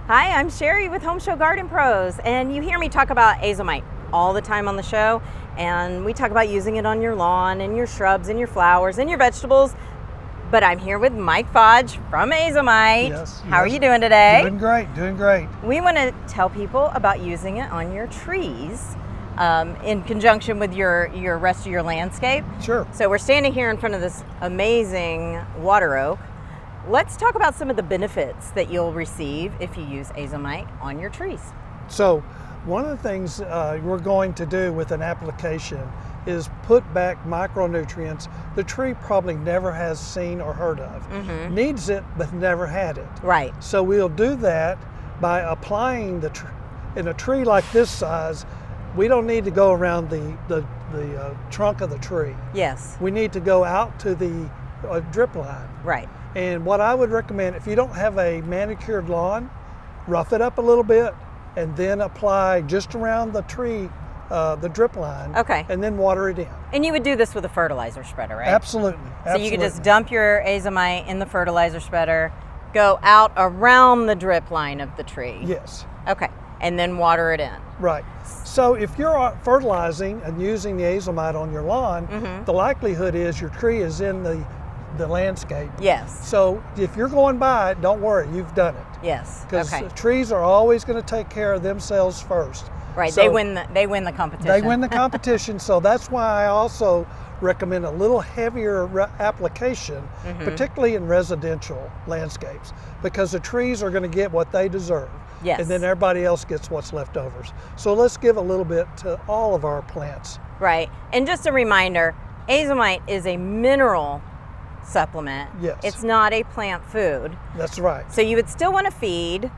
Hi, I'm Sherri with HomeShowGardenPros, and you hear me talk about AZOMITE all the time on the show, and we talk about using it on your lawn and your shrubs and your flowers and your vegetables. But I'm here with Mike Fodge from AZOMITE. Yes. How are you doing today? Doing great, doing great. We want to tell people about using it on your trees in conjunction with your rest of your landscape. Sure. So we're standing here in front of this amazing water oak. Let's talk about some of the benefits that you'll receive if you use AZOMITE on your trees. So one of the things we're going to do with an application is put back micronutrients the tree probably never has seen or heard of. Mm-hmm. Needs it, but never had it. Right. So we'll do that by applying in a tree like this size. We don't need to go around the trunk of the tree. Yes. We need to go out to the drip line. Right. And what I would recommend, if you don't have a manicured lawn, rough it up a little bit and then apply just around the tree, the drip line. Okay. And then water it in. And you would do this with a fertilizer spreader, right? Absolutely. So you could just dump your AZOMITE in the fertilizer spreader, go out around the drip line of the tree. Yes. Okay. And then water it in. Right. So if you're fertilizing and using the AZOMITE on your lawn, Mm-hmm. the likelihood is your tree is in the landscape. Yes. So if you're going by it, don't worry, you've done it. Yes. Because Okay. trees are always going to take care of themselves first. Right. So they win the competition. They win the competition. So that's why I also recommend a little heavier application, Mm-hmm. particularly in residential landscapes, because the trees are going to get what they deserve. Yes. And then everybody else gets what's left overs. So let's give a little bit to all of our plants. Right. And just a reminder, AZOMITE is a mineral supplement. Yes. It's not a plant food. That's right. So you would still want to feed,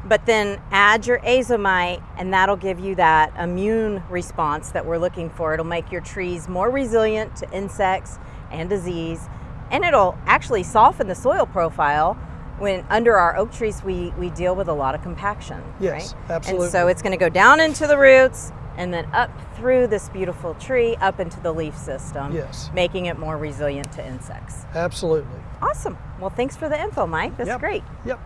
but then add your AZOMITE, and that'll give you that immune response that we're looking for. It'll make your trees more resilient to insects and disease, and it'll actually soften the soil profile. When under our oak trees, we deal with a lot of compaction. Yes, right? absolutely. And so it's going to go down into the roots and then up through this beautiful tree, up into the leaf system, Yes. making it more resilient to insects. Absolutely. Awesome. Well, thanks for the info, Mike. That's Yep. great. Yep.